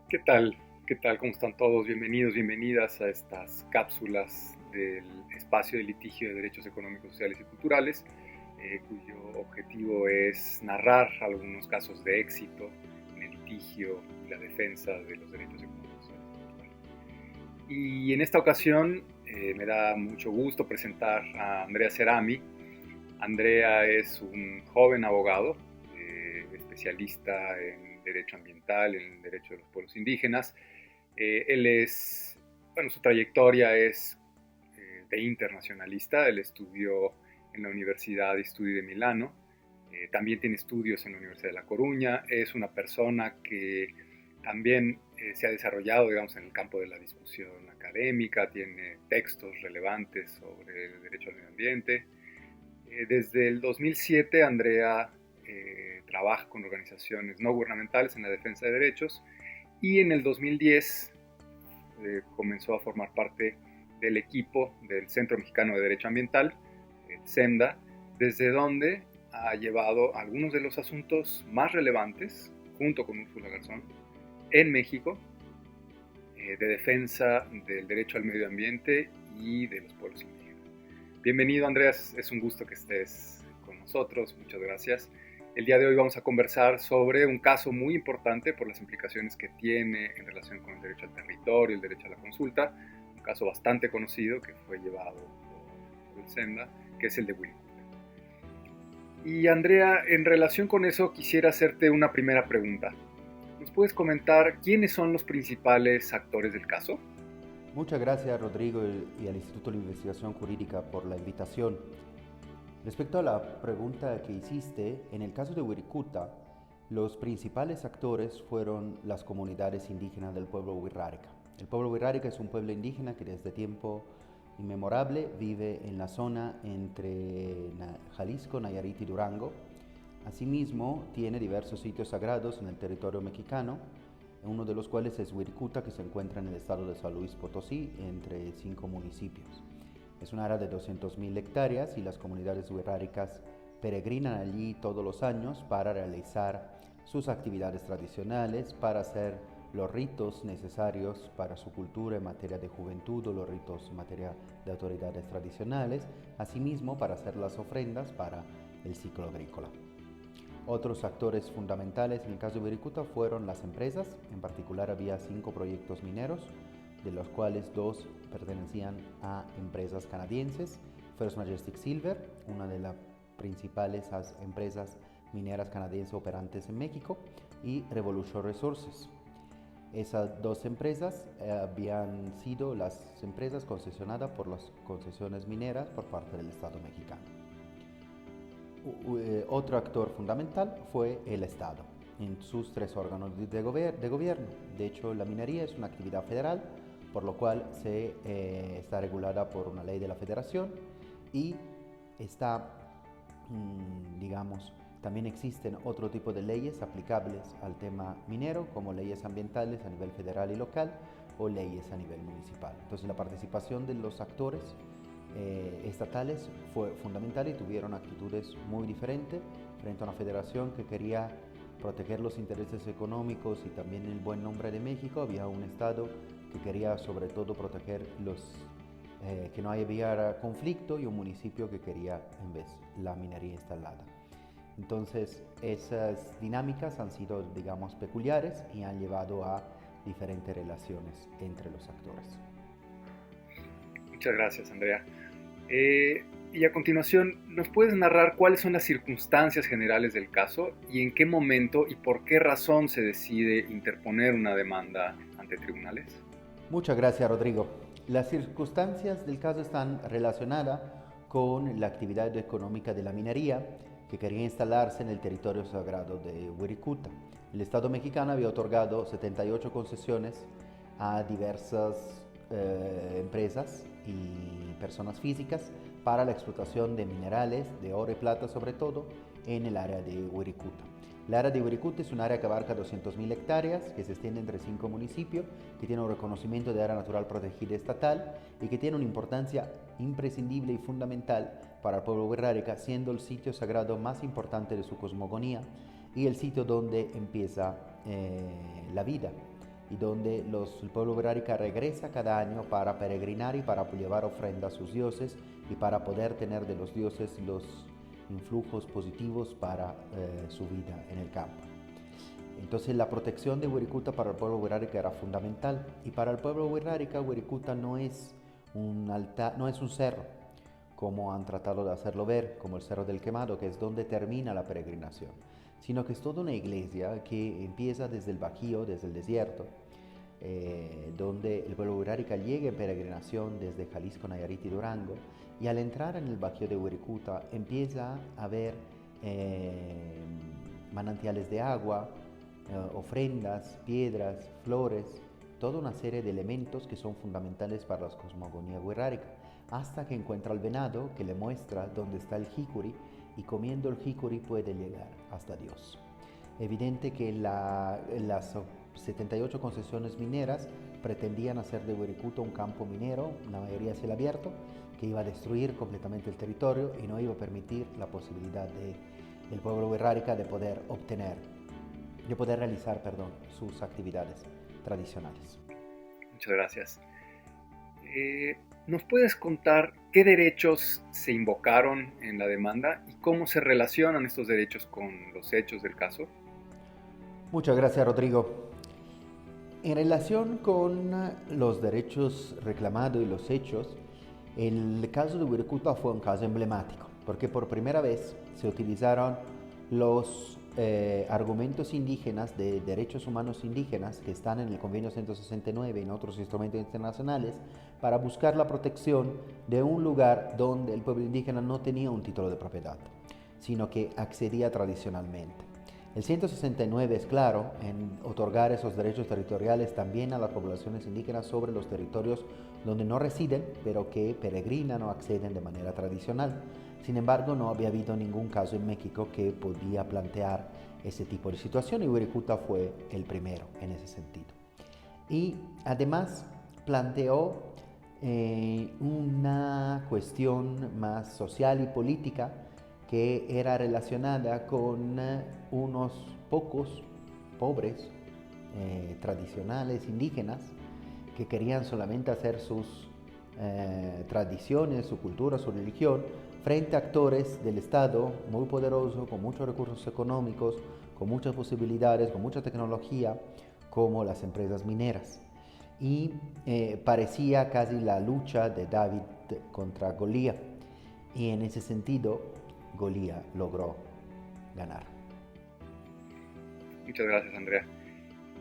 ¿Qué tal? ¿Qué tal? ¿Cómo están todos? Bienvenidos, bienvenidas a estas cápsulas del espacio de litigio de derechos económicos, sociales y culturales, cuyo objetivo es narrar algunos casos de éxito en el litigio y la defensa de los derechos económicos, sociales y culturales. Y en esta ocasión me da mucho gusto presentar a Andrea Cerami. Andrea es un joven abogado, especialista en derecho ambiental, en el derecho de los pueblos indígenas. Él es, bueno, su trayectoria es de internacionalista. Él estudió en la Universidad de Studi de Milano. También tiene estudios en la Universidad de La Coruña. Es una persona que también se ha desarrollado, digamos, en el campo de la discusión académica. Tiene textos relevantes sobre el derecho al medio ambiente. Desde el 2007, Andrea trabaja con organizaciones no gubernamentales en la defensa de derechos y en el 2010 comenzó a formar parte del equipo del Centro Mexicano de Derecho Ambiental, el CEMDA, desde donde ha llevado algunos de los asuntos más relevantes, junto con Úrsula Garzón, en México, de defensa del derecho al medio ambiente y de los pueblos indígenas. Bienvenido, Andreas, es un gusto que estés con nosotros, muchas gracias. El día de hoy vamos a conversar sobre un caso muy importante por las implicaciones que tiene en relación con el derecho al territorio, el derecho a la consulta, un caso bastante conocido que fue llevado por el SEMDA, que es el de Wirikuta. Y Andrea, en relación con eso quisiera hacerte una primera pregunta. ¿Nos puedes comentar quiénes son los principales actores del caso? Muchas gracias, Rodrigo, y al Instituto de Investigación Jurídica por la invitación. Respecto a la pregunta que hiciste, en el caso de Wirikuta, los principales actores fueron las comunidades indígenas del pueblo Wixárika. El pueblo Wixárika es un pueblo indígena que desde tiempo inmemorable vive en la zona entre Jalisco, Nayarit y Durango. Asimismo, tiene diversos sitios sagrados en el territorio mexicano, uno de los cuales es Wirikuta, que se encuentra en el estado de San Luis Potosí, entre 5 municipios. Es un área de 200.000 hectáreas y las comunidades wixárikas peregrinan allí todos los años para realizar sus actividades tradicionales, para hacer los ritos necesarios para su cultura en materia de juventud o los ritos en materia de autoridades tradicionales, asimismo para hacer las ofrendas para el ciclo agrícola. Otros actores fundamentales en el caso de Wirikuta fueron las empresas. En particular había 5 proyectos mineros, de los cuales 2 pertenecían a empresas canadienses: First Majestic Silver, una de las principales empresas mineras canadienses operantes en México, y Revolution Resources. Esas 2 empresas habían sido las empresas concesionadas por las concesiones mineras por parte del Estado mexicano. Otro actor fundamental fue el Estado en sus 3 órganos de gobierno. De hecho, la minería es una actividad federal, por lo cual está regulada por una ley de la federación y está, digamos, también existen otro tipo de leyes aplicables al tema minero, como leyes ambientales a nivel federal y local o leyes a nivel municipal. Entonces, la participación de los actores estatales fue fundamental y tuvieron actitudes muy diferentes frente a una federación que quería proteger los intereses económicos y también el buen nombre de México. Había un estado que quería sobre todo proteger que no había conflicto, y un municipio que quería en vez la minería instalada. Entonces esas dinámicas han sido, digamos, peculiares y han llevado a diferentes relaciones entre los actores. Muchas gracias, Andrea. Y a continuación, ¿nos puedes narrar cuáles son las circunstancias generales del caso y en qué momento y por qué razón se decide interponer una demanda ante tribunales? Muchas gracias, Rodrigo. Las circunstancias del caso están relacionadas con la actividad económica de la minería que quería instalarse en el territorio sagrado de Wirikuta. El Estado mexicano había otorgado 78 concesiones a diversas empresas y personas físicas para la explotación de minerales, de oro y plata sobre todo, en el área de Wirikuta. El área de Wirikuta es un área que abarca 200.000 hectáreas, que se extiende entre 5 municipios, que tiene un reconocimiento de área natural protegida estatal y que tiene una importancia imprescindible y fundamental para el pueblo wixárika, siendo el sitio sagrado más importante de su cosmogonía y el sitio donde empieza la vida y donde el pueblo Wixárika regresa cada año para peregrinar y para llevar ofrenda a sus dioses y para poder tener de los dioses los influjos positivos para su vida en el campo. Entonces la protección de Wirikuta para el pueblo Wixárika era fundamental, y para el pueblo Wixárika Wirikuta no es un cerro, como han tratado de hacerlo ver, como el Cerro del Quemado, que es donde termina la peregrinación, sino que es toda una iglesia que empieza desde el Bajío, desde el desierto, donde el pueblo Wixárika llega en peregrinación desde Jalisco, Nayarit y Durango, y al entrar en el Bajío de Wirikuta empieza a ver manantiales de agua, ofrendas, piedras, flores, toda una serie de elementos que son fundamentales para la cosmogonía wixárika, hasta que encuentra al venado que le muestra dónde está el jicuri, y comiendo el jicuri puede llegar hasta Dios. Evidente que las 78 concesiones mineras pretendían hacer de Wirikuta un campo minero, la mayoría a cielo abierto, que iba a destruir completamente el territorio y no iba a permitir la posibilidad del pueblo wixárika de poder realizar sus actividades tradicionales. Muchas gracias. ¿Nos puedes contar qué derechos se invocaron en la demanda y cómo se relacionan estos derechos con los hechos del caso? Muchas gracias, Rodrigo. En relación con los derechos reclamados y los hechos, el caso de Wirikuta fue un caso emblemático, porque por primera vez se utilizaron los argumentos indígenas de derechos humanos indígenas que están en el Convenio 169 y en otros instrumentos internacionales para buscar la protección de un lugar donde el pueblo indígena no tenía un título de propiedad, sino que accedía tradicionalmente. El 169 es claro en otorgar esos derechos territoriales también a las poblaciones indígenas sobre los territorios donde no residen, pero que peregrinan o acceden de manera tradicional. Sin embargo, no había habido ningún caso en México que podía plantear ese tipo de situación, y Wirikuta fue el primero en ese sentido. Y además planteó una cuestión más social y política que era relacionada con unos pocos pobres tradicionales indígenas que querían solamente hacer sus tradiciones, su cultura, su religión, frente a actores del Estado muy poderosos, con muchos recursos económicos, con muchas posibilidades, con mucha tecnología, como las empresas mineras. Y parecía casi la lucha de David contra Goliat. Y en ese sentido, Goliat logró ganar. Muchas gracias, Andrea.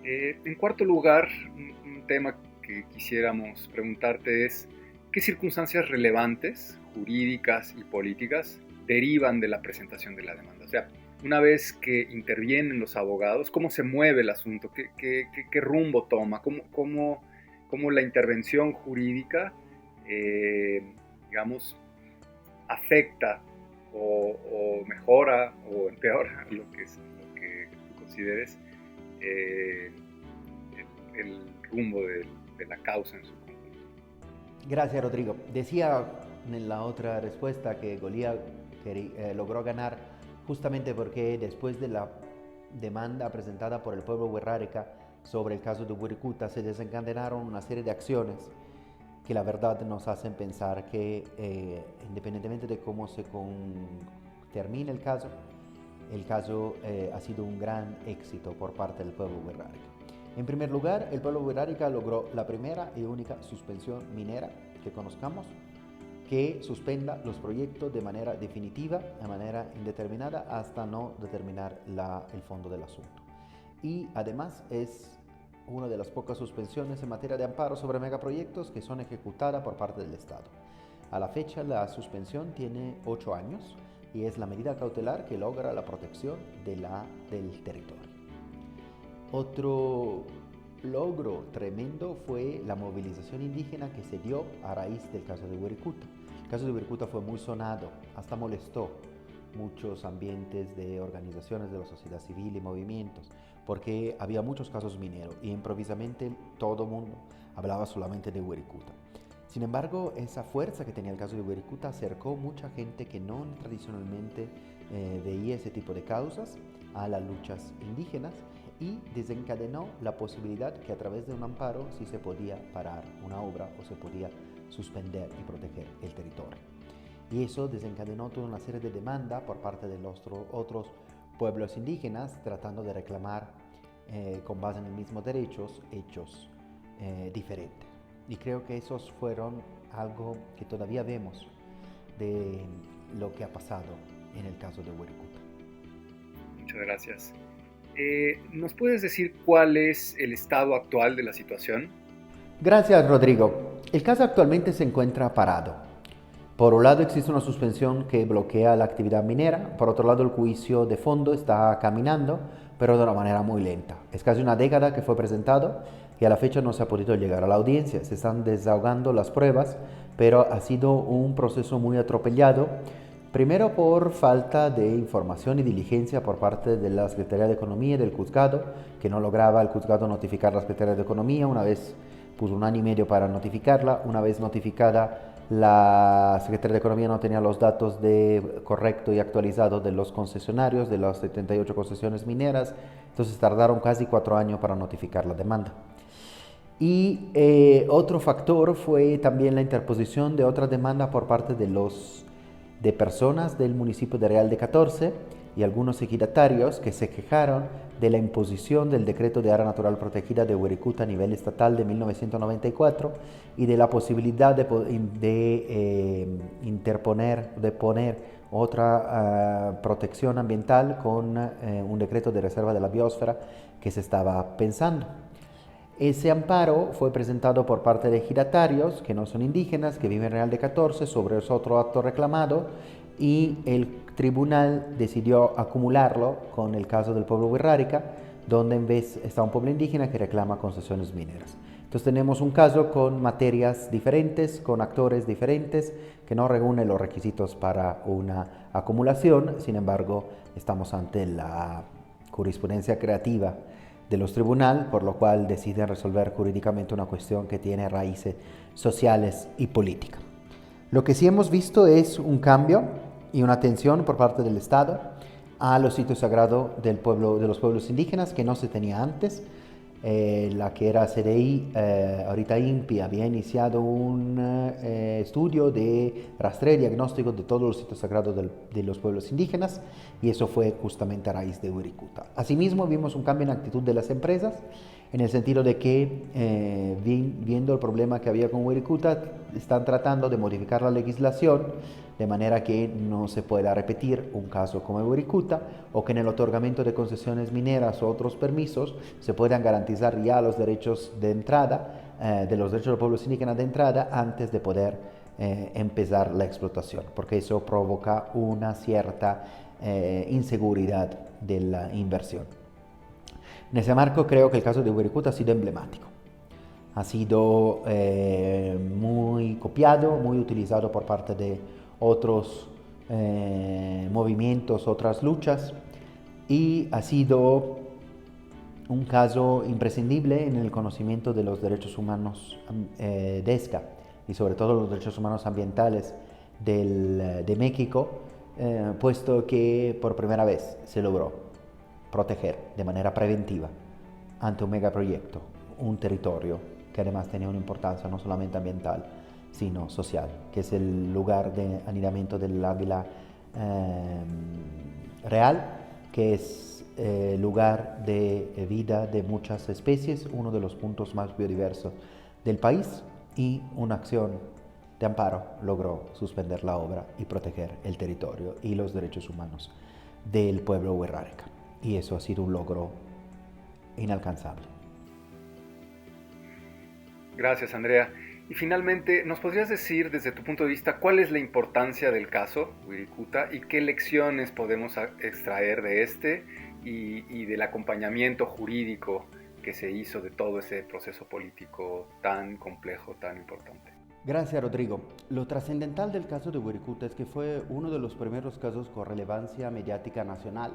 En cuarto lugar, un tema que quisiéramos preguntarte es: ¿qué circunstancias relevantes, jurídicas y políticas, derivan de la presentación de la demanda? O sea, una vez que intervienen los abogados, ¿cómo se mueve el asunto? ¿Qué rumbo toma? ¿Cómo la intervención jurídica, afecta o mejora o empeora lo que tú consideres el rumbo de la causa en su conjunto? Gracias, Rodrigo. Decía en la otra respuesta que Goliat logró ganar justamente porque después de la demanda presentada por el pueblo wixárika sobre el caso de Wirikuta se desencadenaron una serie de acciones que la verdad nos hacen pensar que independientemente de cómo termine el caso ha sido un gran éxito por parte del pueblo wixárika. En primer lugar, el pueblo wixárika logró la primera y única suspensión minera que conozcamos que suspenda los proyectos de manera definitiva, de manera indeterminada, hasta no determinar el fondo del asunto. Y además es una de las pocas suspensiones en materia de amparo sobre megaproyectos que son ejecutadas por parte del Estado. A la fecha, la suspensión tiene 8 años y es la medida cautelar que logra la protección del territorio. Otro logro tremendo fue la movilización indígena que se dio a raíz del caso de Wirikuta. El caso de Wirikuta fue muy sonado, hasta molestó muchos ambientes de organizaciones de la sociedad civil y movimientos, porque había muchos casos mineros y improvisamente todo el mundo hablaba solamente de Wirikuta. Sin embargo, esa fuerza que tenía el caso de Wirikuta acercó mucha gente que no tradicionalmente veía ese tipo de causas a las luchas indígenas, y desencadenó la posibilidad que a través de un amparo sí se podía parar una obra o se podía suspender y proteger el territorio. Y eso desencadenó toda una serie de demandas por parte de los otros pueblos indígenas tratando de reclamar con base en los mismos derechos hechos diferentes. Y creo que esos fueron algo que todavía vemos de lo que ha pasado en el caso de Wirikuta. Muchas gracias. ¿Nos puedes decir cuál es el estado actual de la situación? Gracias, Rodrigo. El caso actualmente se encuentra parado. Por un lado existe una suspensión que bloquea la actividad minera, por otro lado el juicio de fondo está caminando, pero de una manera muy lenta. Es casi una década que fue presentado y a la fecha no se ha podido llegar a la audiencia. Se están desahogando las pruebas, pero ha sido un proceso muy atropellado. Primero por falta de información y diligencia por parte de la Secretaría de Economía y del Juzgado, que no lograba el Juzgado notificar a la Secretaría de Economía. Una vez puso 1 año y medio para notificarla. Una vez notificada, la Secretaría de Economía no tenía los datos correctos y actualizados de los concesionarios, de las 78 concesiones mineras. Entonces tardaron casi 4 años para notificar la demanda. Y otro factor fue también la interposición de otra demanda por parte de personas del municipio de Real de 14 y algunos ejidatarios que se quejaron de la imposición del decreto de área natural protegida de Wirikuta a nivel estatal de 1994 y de la posibilidad de poner otra protección ambiental con un decreto de reserva de la biosfera que se estaba pensando. Ese amparo fue presentado por parte de ejidatarios que no son indígenas, que viven en Real de 14, sobre ese otro acto reclamado, y el tribunal decidió acumularlo con el caso del pueblo Wixárika, donde en vez está un pueblo indígena que reclama concesiones mineras. Entonces tenemos un caso con materias diferentes, con actores diferentes, que no reúnen los requisitos para una acumulación. Sin embargo, estamos ante la jurisprudencia creativa de los tribunales, por lo cual deciden resolver jurídicamente una cuestión que tiene raíces sociales y políticas. Lo que sí hemos visto es un cambio y una atención por parte del Estado a los sitios sagrados de los pueblos indígenas que no se tenía antes. La que era CDI, ahorita INPI, había iniciado un estudio de rastreo y diagnóstico de todos los sitios sagrados de los pueblos indígenas, y eso fue justamente a raíz de Wirikuta. Asimismo, vimos un cambio en la actitud de las empresas, en el sentido de que, viendo el problema que había con Wirikuta, están tratando de modificar la legislación de manera que no se pueda repetir un caso como Wirikuta, o que en el otorgamiento de concesiones mineras o otros permisos se puedan garantizar ya los derechos de entrada, de los derechos de los pueblos indígenas de entrada, antes de poder empezar la explotación, porque eso provoca una cierta inseguridad de la inversión. En ese marco creo que el caso de Wirikuta ha sido emblemático. Ha sido muy copiado, muy utilizado por parte de otros movimientos, otras luchas, y ha sido un caso imprescindible en el conocimiento de los derechos humanos de ESCA y sobre todo los derechos humanos ambientales de México, puesto que por primera vez se logró proteger de manera preventiva ante un megaproyecto un territorio que además tenía una importancia no solamente ambiental, sino social, que es el lugar de anidamiento del águila real, que es lugar de vida de muchas especies, uno de los puntos más biodiversos del país, y una acción de amparo logró suspender la obra y proteger el territorio y los derechos humanos del pueblo Wixárika. Y eso ha sido un logro inalcanzable. Gracias, Andrea. Y finalmente, ¿nos podrías decir desde tu punto de vista cuál es la importancia del caso Wirikuta y qué lecciones podemos extraer de este y del acompañamiento jurídico que se hizo de todo ese proceso político tan complejo, tan importante? Gracias, Rodrigo. Lo trascendental del caso de Wirikuta es que fue uno de los primeros casos con relevancia mediática nacional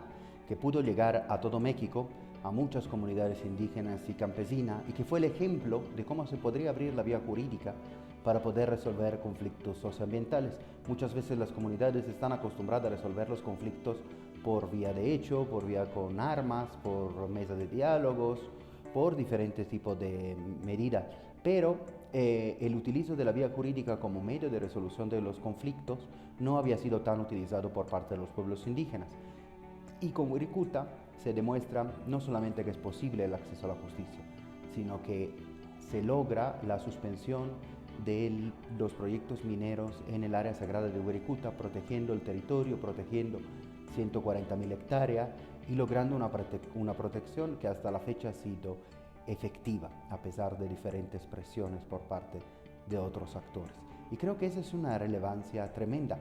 que pudo llegar a todo México, a muchas comunidades indígenas y campesinas, y que fue el ejemplo de cómo se podría abrir la vía jurídica para poder resolver conflictos socioambientales. Muchas veces las comunidades están acostumbradas a resolver los conflictos por vía de hecho, por vía con armas, por mesa de diálogos, por diferentes tipos de medidas. Pero el utilizo de la vía jurídica como medio de resolución de los conflictos no había sido tan utilizado por parte de los pueblos indígenas. Y con Wirikuta se demuestra no solamente que es posible el acceso a la justicia, sino que se logra la suspensión de los proyectos mineros en el área sagrada de Wirikuta, protegiendo el territorio, protegiendo 140.000 hectáreas y logrando una protección que hasta la fecha ha sido efectiva, a pesar de diferentes presiones por parte de otros actores. Y creo que esa es una relevancia tremenda.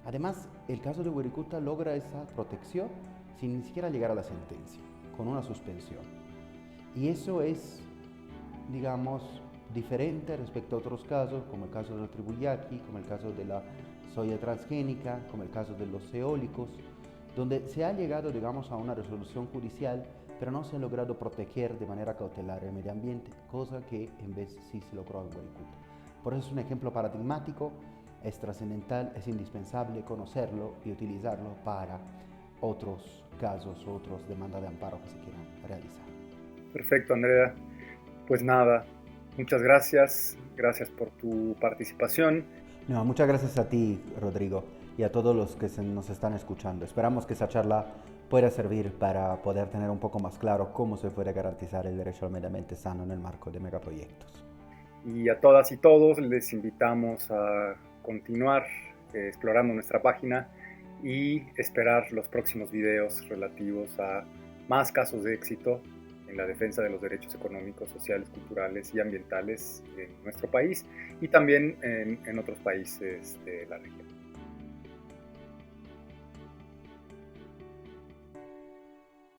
Además, el caso de Wirikuta logra esa protección sin ni siquiera llegar a la sentencia, con una suspensión. Y eso es, digamos, diferente respecto a otros casos, como el caso de la tribu Yaqui, como el caso de la soya transgénica, como el caso de los eólicos, donde se ha llegado, digamos, a una resolución judicial, pero no se ha logrado proteger de manera cautelar el medio ambiente, cosa que en vez sí se logró en Wirikuta. Por eso es un ejemplo paradigmático, es trascendental, es indispensable conocerlo y utilizarlo para otros casos, otras demandas de amparo que se quieran realizar. Perfecto, Andrea. Pues nada, muchas gracias por tu participación. No, muchas gracias a ti, Rodrigo, y a todos los que nos están escuchando. Esperamos que esta charla pueda servir para poder tener un poco más claro cómo se puede garantizar el derecho al medio ambiente sano en el marco de megaproyectos. Y a todas y todos les invitamos a continuar explorando nuestra página y esperar los próximos videos relativos a más casos de éxito en la defensa de los derechos económicos, sociales, culturales y ambientales en nuestro país y también en otros países de la región.